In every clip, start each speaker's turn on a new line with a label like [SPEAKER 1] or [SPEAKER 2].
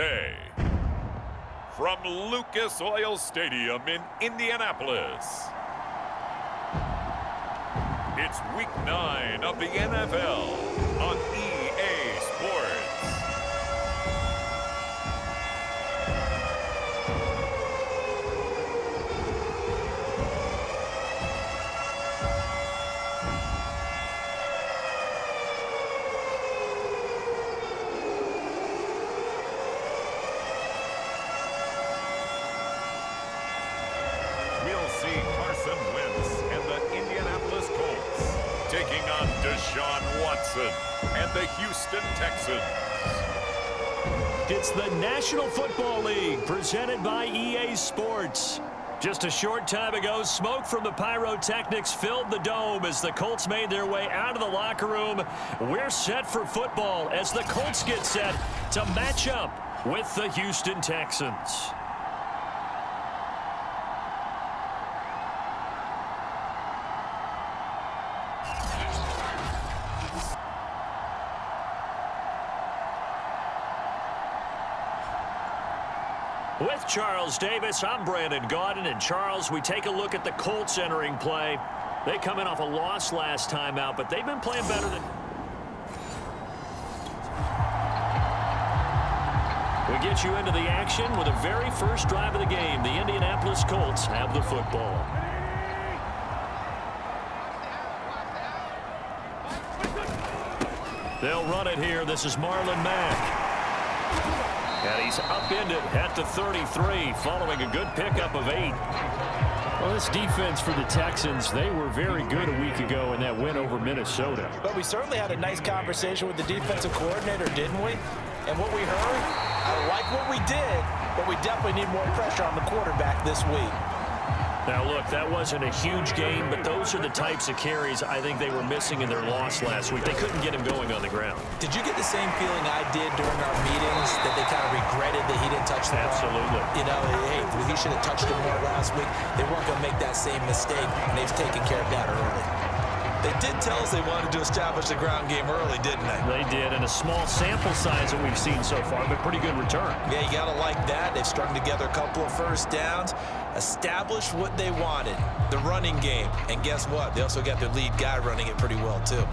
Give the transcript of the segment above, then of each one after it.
[SPEAKER 1] Thursday, from Lucas Oil Stadium in Indianapolis, it's Week 9 of the NFL on EA Sports. We'll see Carson Wentz and the Indianapolis Colts taking on Deshaun Watson and the Houston Texans.
[SPEAKER 2] It's the National Football League presented by EA Sports. Just a short time ago, smoke from the pyrotechnics filled the dome as the Colts made their way out of the locker room. We're set for football as the Colts get set to match up with the Houston Texans. With Charles Davis, I'm Brandon Gaudin. And Charles, we take a look at the Colts entering play. They come in off a loss last time out, but they've been playing better than... We get you into the action with the very first drive of the game. The Indianapolis Colts have the football. They'll run it here. This is Marlon Mack. And he's upended at the 33, following a good pickup of 8.
[SPEAKER 3] Well, this defense for the Texans, they were very good a week ago in that win over Minnesota.
[SPEAKER 4] But we certainly had a nice conversation with the defensive coordinator, didn't we? And what we heard, I like what we did, but we definitely need more pressure on the quarterback this week.
[SPEAKER 2] Now, look, that wasn't a huge game, but those are the types of carries I think they were missing in their loss last week. They couldn't get him going on the ground.
[SPEAKER 4] Did you get the same feeling I did during our meetings, that they kind of regretted that he didn't touch the ball?
[SPEAKER 2] Absolutely.
[SPEAKER 4] You know, hey, he should have touched it more last week. They weren't going to make that same mistake, and they've taken care of that early. They did tell us they wanted to establish the ground game early, didn't they?
[SPEAKER 2] They did, and a small sample size that we've seen so far, but pretty good return.
[SPEAKER 4] Yeah, you got to like that. They've strung together a couple of first downs, established what they wanted, the running game. And guess what? They also got their lead guy running it pretty well, too.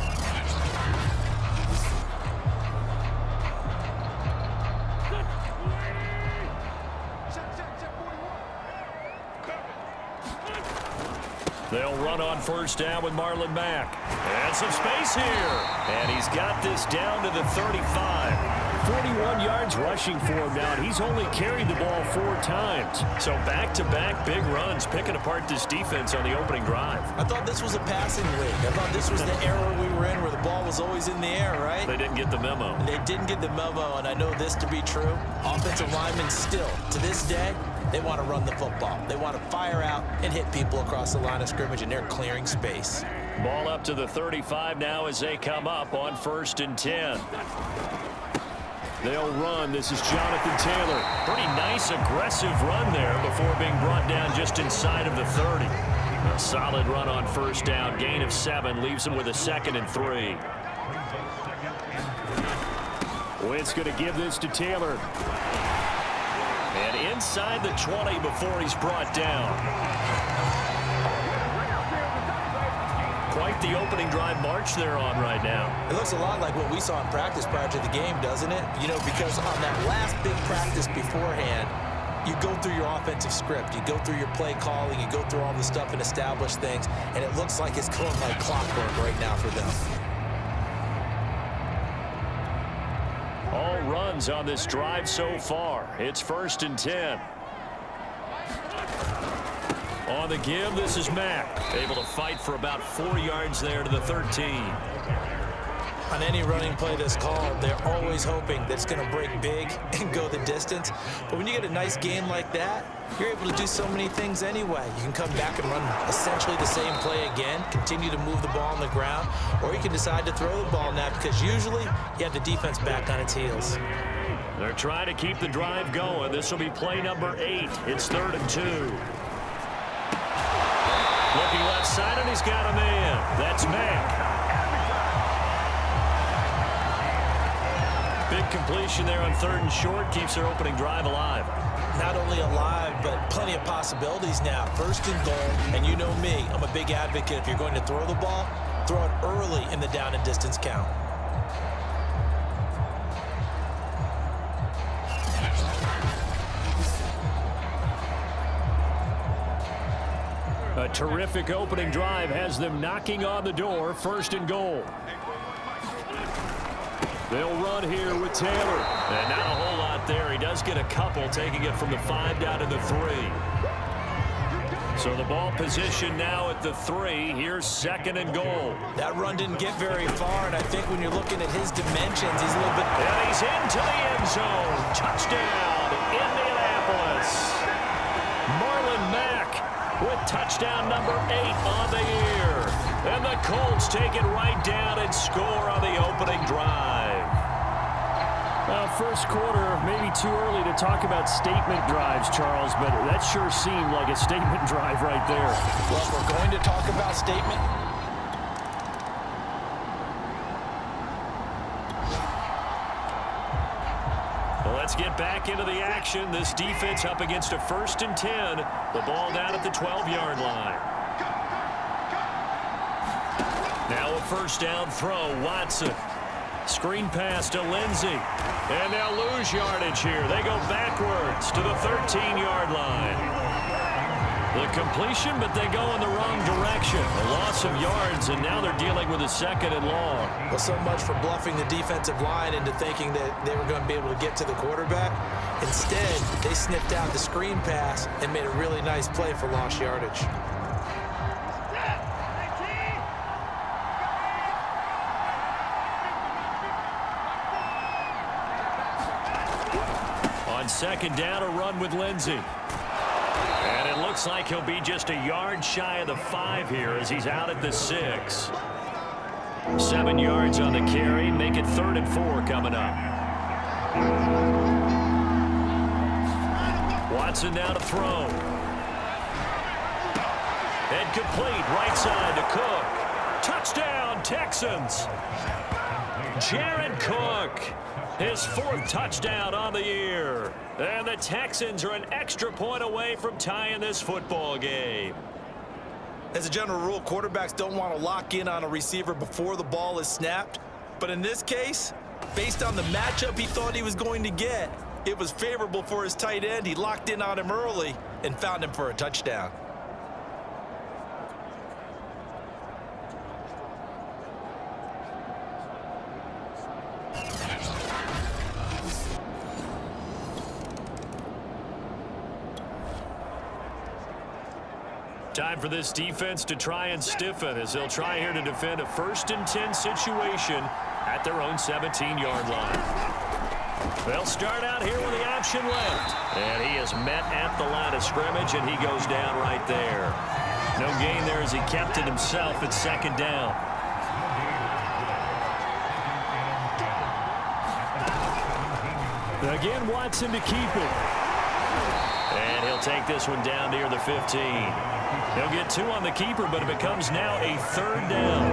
[SPEAKER 2] They'll run on first down with Marlon Mack. And some space here. And he's got this down to the 35. 41 yards rushing for him now, and he's only carried the ball 4 times. So back-to-back big runs, picking apart this defense on the opening drive.
[SPEAKER 4] I thought this was a passing league. I thought this was the era we were in where the ball was always in the air, right?
[SPEAKER 2] They didn't get the memo.
[SPEAKER 4] They didn't get the memo, and I know this to be true. Offensive linemen still, to this day, they want to run the football. They want to fire out and hit people across the line of scrimmage, and they're clearing space.
[SPEAKER 2] Ball up to the 35 now as they come up on 1st and 10. They'll run. This is Jonathan Taylor. Pretty nice, aggressive run there before being brought down just inside of the 30. A solid run on first down. Gain of 7 leaves him with a 2nd and 3. Wentz going to give this to Taylor. And inside the 20 before he's brought down. Quite the opening drive march they're on right now.
[SPEAKER 4] It looks a lot like what we saw in practice prior to the game, doesn't it? You know, because on that last big practice beforehand, you go through your offensive script, you go through your play calling, you go through all the stuff and establish things, and it looks like it's going like clockwork right now for them.
[SPEAKER 2] All runs on this drive so far. It's 1st and 10. On the give, this is Mack. Able to fight for about 4 yards there to the 13.
[SPEAKER 4] On any running play that's called, they're always hoping that it's going to break big and go the distance. But when you get a nice game like that, you're able to do so many things anyway. You can come back and run essentially the same play again, continue to move the ball on the ground, or you can decide to throw the ball now because usually you have the defense back on its heels.
[SPEAKER 2] They're trying to keep the drive going. This will be play number 8. It's 3rd and 2. Looking left side, and he's got a man. That's Mack. Big completion there on 3rd and short keeps their opening drive alive.
[SPEAKER 4] Not only alive, but plenty of possibilities now. 1st and goal, and you know me, I'm a big advocate. If you're going to throw the ball, throw it early in the down and distance count.
[SPEAKER 3] A terrific opening drive has them knocking on the door. 1st and goal. They'll run here with Taylor.
[SPEAKER 2] And not a whole lot there. He does get a couple, taking it from the 5 down to the 3. So the ball position now at the 3. Here's 2nd and goal.
[SPEAKER 4] That run didn't get very far, and I think when you're looking at his dimensions, he's a little bit...
[SPEAKER 2] And he's into the end zone. Touchdown, Indianapolis. Marlon Mack with touchdown number 8 on the year. And the Colts take it right down and score on the opening drive.
[SPEAKER 3] First quarter, maybe too early to talk about statement drives, Charles, but that sure seemed like a statement drive right there.
[SPEAKER 4] Well, if we're going to talk about statement,
[SPEAKER 2] well, let's get back into the action. This defense up against a 1st and 10. The ball down at the 12-yard line. Now a 1st down throw. Watson. Screen pass to Lindsey. And they'll lose yardage here. They go backwards to the 13-yard line. The completion, but they go in the wrong direction. A loss of yards, and now they're dealing with a 2nd and long.
[SPEAKER 4] well, so much for bluffing the defensive line into thinking that they were going to be able to get to the quarterback. Instead, they sniffed out the screen pass and made a really nice play for lost yardage.
[SPEAKER 2] On 2nd down, a run with Lindsey. And it looks like he'll be just a yard shy of the 5 here as he's out at the 6. 7 yards on the carry. Make it 3rd and 4 coming up. Watson now to throw. And complete right side to Cook. Touchdown, Texans. Jared Cook. His 4th touchdown on the year. And the Texans are an extra point away from tying this football game.
[SPEAKER 4] As a general rule, quarterbacks don't want to lock in on a receiver before the ball is snapped. But in this case, based on the matchup he thought he was going to get, it was favorable for his tight end. He locked in on him early and found him for a touchdown.
[SPEAKER 2] Time for this defense to try and stiffen as they'll try here to defend a 1st and 10 situation at their own 17-yard line. They'll start out here with the option left. And he is met at the line of scrimmage, and he goes down right there. No gain there as he kept it himself at 2nd down.
[SPEAKER 3] Again, Watson to keep it.
[SPEAKER 2] And he'll take this one down near the 15. He'll get 2 on the keeper, but it becomes now a 3rd down.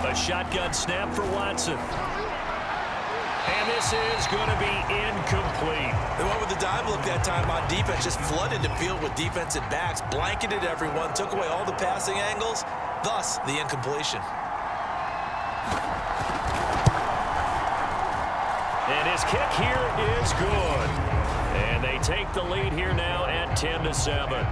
[SPEAKER 2] A shotgun snap for Watson. And this is going to be incomplete.
[SPEAKER 4] They went with the dive look that time on defense, just flooded the field with defensive backs, blanketed everyone, took away all the passing angles, thus the incompletion.
[SPEAKER 2] And his kick here is good. And they take the lead here now at 10-7.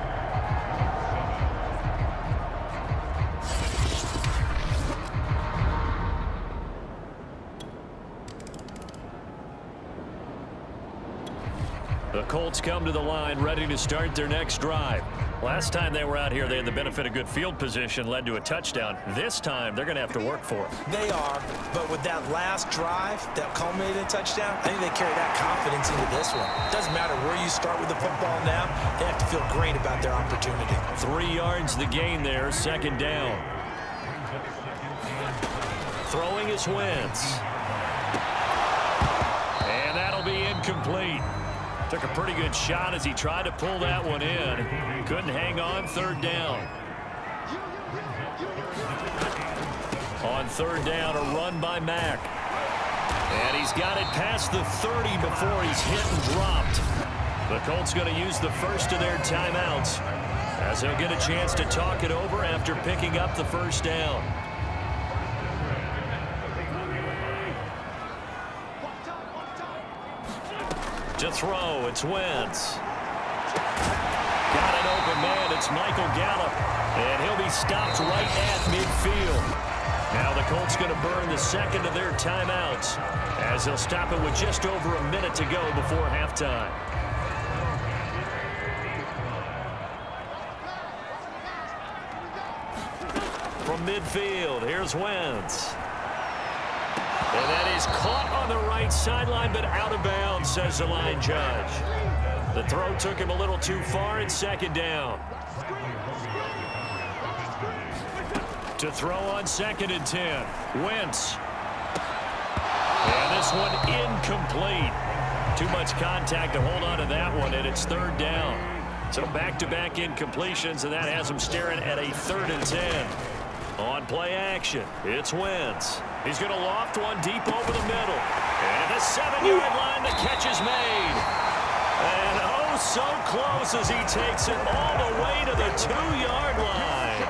[SPEAKER 2] The Colts come to the line ready to start their next drive. Last time they were out here, they had the benefit of good field position, led to a touchdown. This time, they're going to have to work for it.
[SPEAKER 4] They are, but with that last drive that culminated in a touchdown, I think they carry that confidence into this one. Doesn't matter where you start with the football now, they have to feel great about their opportunity.
[SPEAKER 2] 3 yards the gain there, 2nd down. Throwing is Wentz. And that'll be incomplete. Took a pretty good shot as he tried to pull that one in. Couldn't hang on, 3rd down. On third down, a run by Mack. And he's got it past the 30 before he's hit and dropped. The Colts going to use the first of their timeouts as they'll get a chance to talk it over after picking up the first down. To throw, it's Wentz. Got an open man, it's Michael Gallup. And he'll be stopped right at midfield. Now the Colts going to burn the second of their timeouts as they'll stop it with just over a minute to go before halftime. From midfield, here's Wentz. And that is caught on the right sideline, but out of bounds, says the line judge. The throw took him a little too far in second down. To throw on 2nd and 10. Wentz. And this one incomplete. Too much contact to hold on to that one, and it's 3rd down. So back-to-back incompletions, and that has him staring at a 3rd and 10. On play action, it's Wentz. He's going to loft one deep over the middle. And the 7-yard line, the catch is made. And oh, so close as he takes it all the way to the 2-yard line.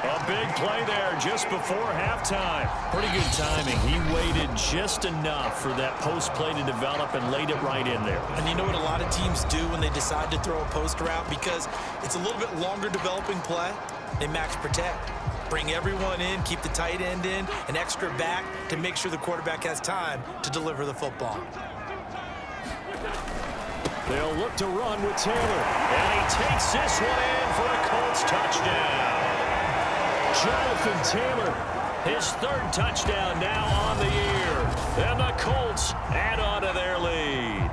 [SPEAKER 2] A big play there just before halftime. Pretty good timing. He waited just enough for that post play to develop and laid it right in there.
[SPEAKER 4] And you know what a lot of teams do when they decide to throw a post route? Because it's a little bit longer developing play, they max protect. Bring everyone in, keep the tight end in, an extra back to make sure the quarterback has time to deliver the football.
[SPEAKER 2] They'll look to run with Taylor. And he takes this one in for a Colts touchdown. Jonathan Taylor, his 3rd touchdown now on the year. And the Colts add on to their lead.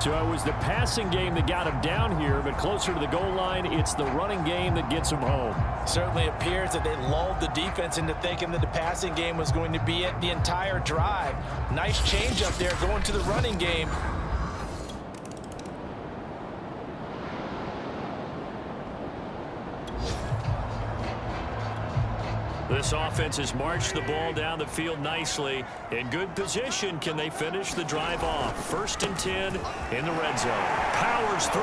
[SPEAKER 3] So it was the passing game that got him down here, but closer to the goal line, it's the running game that gets him home.
[SPEAKER 4] Certainly appears that they lulled the defense into thinking that the passing game was going to be it the entire drive. Nice change up there going to the running game.
[SPEAKER 2] This offense has marched the ball down the field nicely. In good position, can they finish the drive off? 1st and 10 in the red zone. Powers through.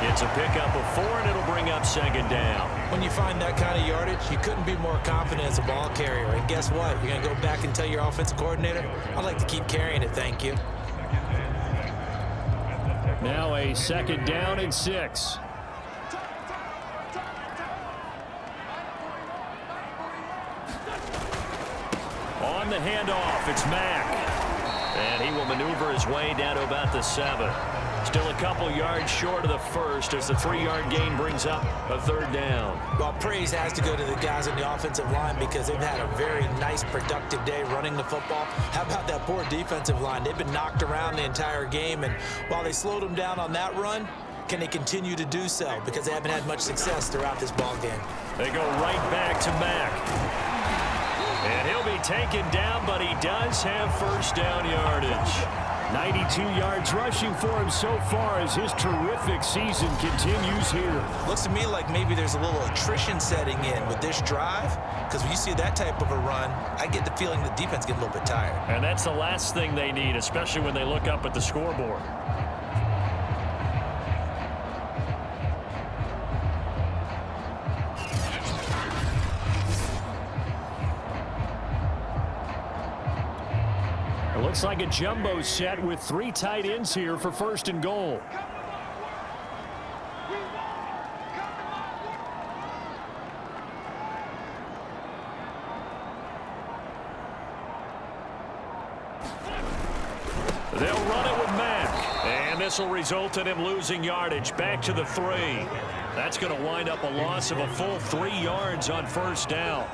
[SPEAKER 2] It's a pickup of 4, and it'll bring up 2nd down.
[SPEAKER 4] When you find that kind of yardage, you couldn't be more confident as a ball carrier. And guess what? You're going to go back and tell your offensive coordinator, I'd like to keep carrying it, thank you.
[SPEAKER 3] Now a 2nd down and 6.
[SPEAKER 2] On the handoff, it's Mack. And he will maneuver his way down to about the 7. Still a couple yards short of the first as the 3-yard gain brings up a 3rd down.
[SPEAKER 4] Well, praise has to go to the guys on the offensive line because they've had a very nice, productive day running the football. How about that poor defensive line? They've been knocked around the entire game, and while they slowed them down on that run, can they continue to do so? Because they haven't had much success throughout this ball game.
[SPEAKER 2] They go right back to Mack. And he'll be taken down, but he does have 1st down yardage.
[SPEAKER 3] 92 yards rushing for him so far as his terrific season continues here.
[SPEAKER 4] Looks to me like maybe there's a little attrition setting in with this drive, because when you see that type of a run, I get the feeling the defense gets a little bit tired.
[SPEAKER 2] And that's the last thing they need, especially when they look up at the scoreboard.
[SPEAKER 3] Looks like a jumbo set with 3 tight ends here for 1st and goal.
[SPEAKER 2] They'll run it with Mack. And this will result in him losing yardage back to the 3. That's going to wind up a loss of a full 3 yards on 1st down.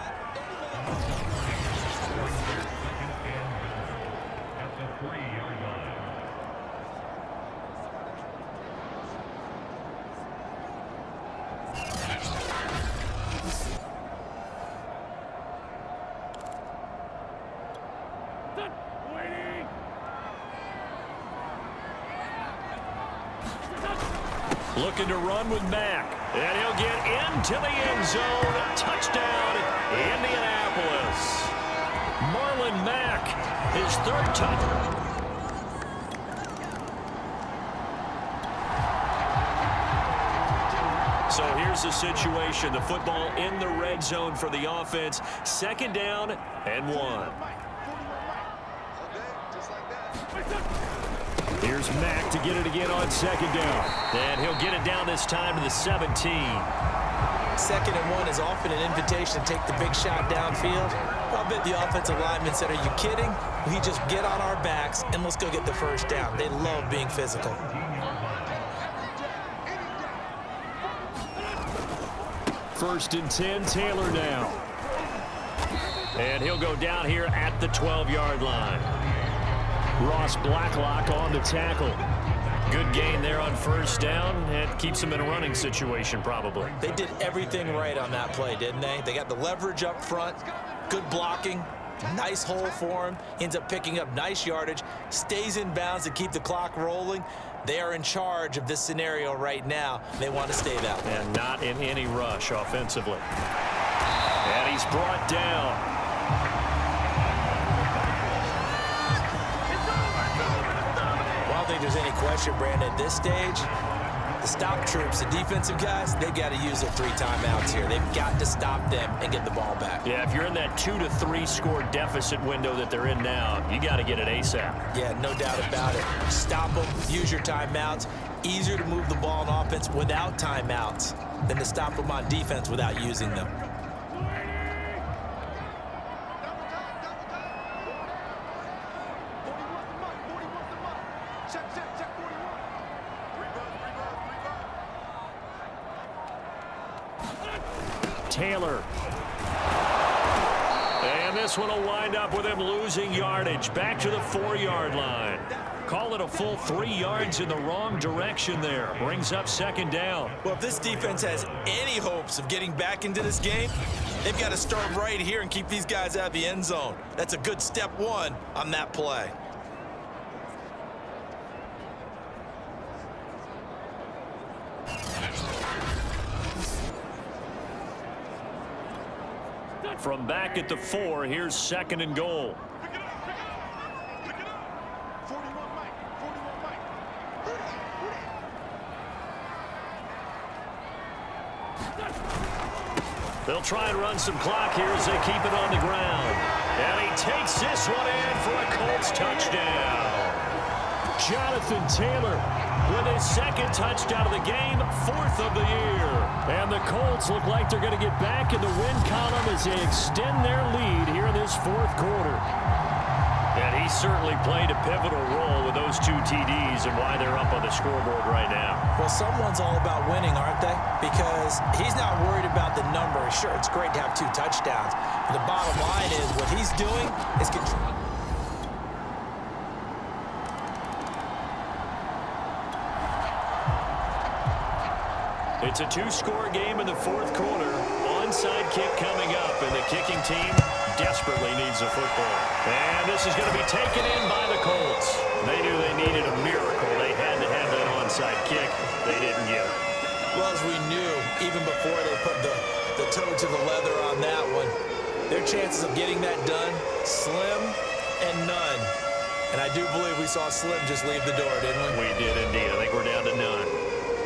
[SPEAKER 2] Looking to run with Mack. And he'll get into the end zone. Touchdown, Indianapolis. Marlon Mack, his third touchdown. So here's the situation. The football in the red zone for the offense. 2nd down and 1. Here's Mack to get it again on 2nd down. And he'll get it down this time to the 17.
[SPEAKER 4] 2nd and 1 is often an invitation to take the big shot downfield. I bet the offensive lineman said, are you kidding? We just get on our backs and let's go get the 1st down. They love being physical.
[SPEAKER 2] 1st and 10, Taylor now. And he'll go down here at the 12-yard line. Ross Blacklock on the tackle. Good gain there on 1st down. It keeps him in a running situation probably.
[SPEAKER 4] They did everything right on that play, didn't they? They got the leverage up front, good blocking, nice hole for him. Ends up picking up nice yardage, stays in bounds to keep the clock rolling. They are in charge of this scenario right now. They want to stay that way.
[SPEAKER 2] And not in any rush offensively. And he's brought down.
[SPEAKER 4] Well, I don't think there's any question, Brandon, at this stage, the stop troops, the defensive guys, they've got to use their 3 timeouts here. They've got to stop them and get the ball back.
[SPEAKER 2] Yeah, if you're in that 2 to 3 score deficit window that they're in now, you got to get it ASAP.
[SPEAKER 4] Yeah, no doubt about it. Stop them, use your timeouts. Easier to move the ball on offense without timeouts than to stop them on defense without using them.
[SPEAKER 2] Taylor. And this one will wind up with him losing yardage. Back to the 4-yard line. Call it a full 3 yards in the wrong direction there. Brings up 2nd down.
[SPEAKER 4] Well, if this defense has any hopes of getting back into this game, they've got to start right here and keep these guys out of the end zone. That's a good step 1 on that play.
[SPEAKER 2] From back at the 4, here's 2nd and goal. They'll try and run some clock here as they keep it on the ground. And he takes this one in for a Colts touchdown. Jonathan Taylor with his 2nd touchdown of the game, 4th of the year. And the Colts look like they're going to get back in the win column as they extend their lead here in this 4th quarter. And he certainly played a pivotal role with those 2 TDs and why they're up on the scoreboard right now.
[SPEAKER 4] Well, someone's all about winning, aren't they? Because he's not worried about the number. Sure, it's great to have 2 touchdowns. But the bottom line is what he's doing is control.
[SPEAKER 2] It's a 2-score game in the 4th quarter. Onside kick coming up, and the kicking team desperately needs the football. And this is going to be taken in by the Colts. They knew they needed a miracle. They had to have that onside kick. They didn't get it.
[SPEAKER 4] Well, as we knew, even before they put the toe to the leather on that one, their chances of getting that done, slim and none. And I do believe we saw Slim just leave the door, didn't we?
[SPEAKER 2] We did indeed. I think we're down to none.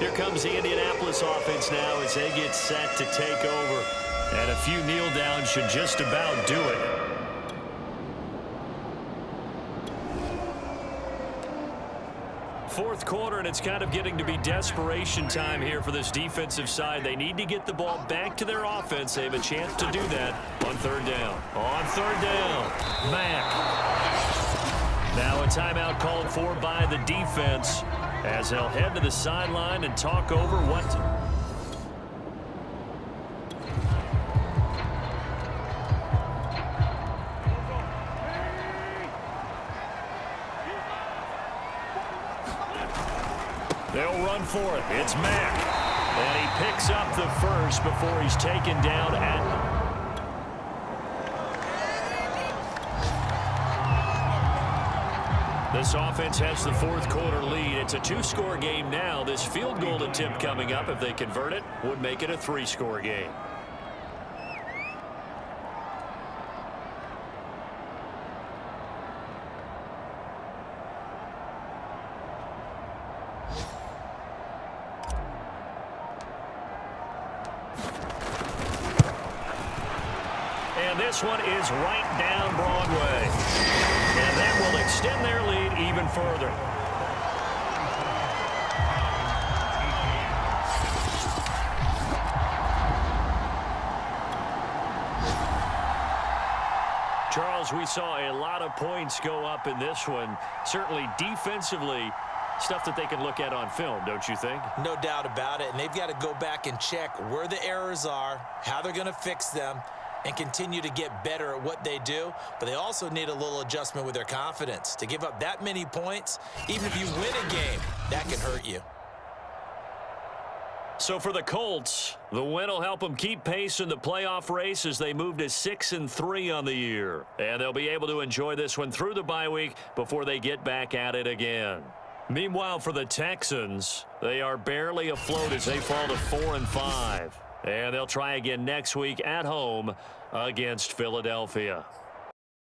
[SPEAKER 2] Here comes the Indianapolis offense now as they get set to take over. And a few kneel downs should just about do it. Fourth quarter, and it's kind of getting to be desperation time here for this defensive side. They need to get the ball back to their offense. They have a chance to do that on 3rd down. On 3rd down, Mack. Now a timeout called for by the defense as they'll head to the sideline and talk over what they'll run for it. It's Mack. And he picks up the 1st before he's taken down at This offense has the fourth quarter lead. It's a 2-score game now. This field goal attempt coming up, if they convert it, would make it a 3-score game. And this one is right down Broadway. And that will extend their lead even further. Charles, we saw a lot of points go up in this one. Certainly defensively, stuff that they can look at on film, don't you think?
[SPEAKER 4] No doubt about it. And they've got to go back and check where the errors are, how they're going to fix them, and continue to get better at what they do. But they also need a little adjustment with their confidence. To give up that many points, even if you win a game, that can hurt you.
[SPEAKER 2] So for the Colts, the win will help them keep pace in the playoff race as they move to 6-3 on the year. And they'll be able to enjoy this one through the bye week before they get back at it again. Meanwhile, for the Texans, they are barely afloat as they fall to 4-5. And they'll try again next week at home against Philadelphia.